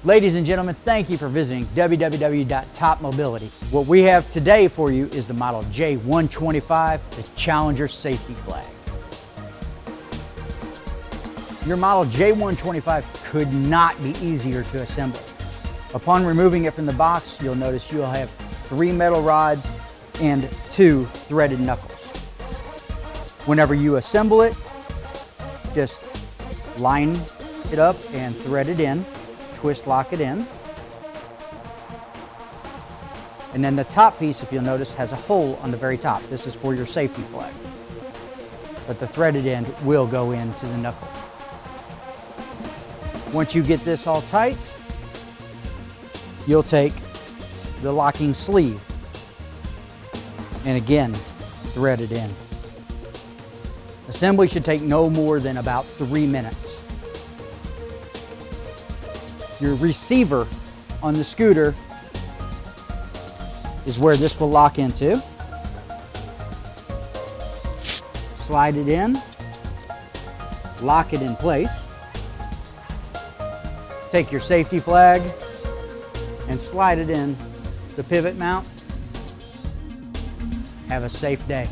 Ladies and gentlemen, thank you for visiting www.topmobility. What we have today for you is the model J125, the Challenger safety flag. Your model J125 could not be easier to assemble. Upon removing it from the box, you'll notice you'll have 3 metal rods and 2 threaded knuckles. Whenever you assemble it, just line it up and thread it in, twist lock it in. And then the top piece, if you'll notice, has a hole on the very top. This is for your safety flag. But the threaded end will go into the knuckle. Once you get this all tight, you'll take the locking sleeve and again thread it in. Assembly should take no more than about 3 minutes. Your receiver on the scooter is where this will lock into. Slide it in, lock it in place. Take your safety flag and slide it in the pivot mount. Have a safe day.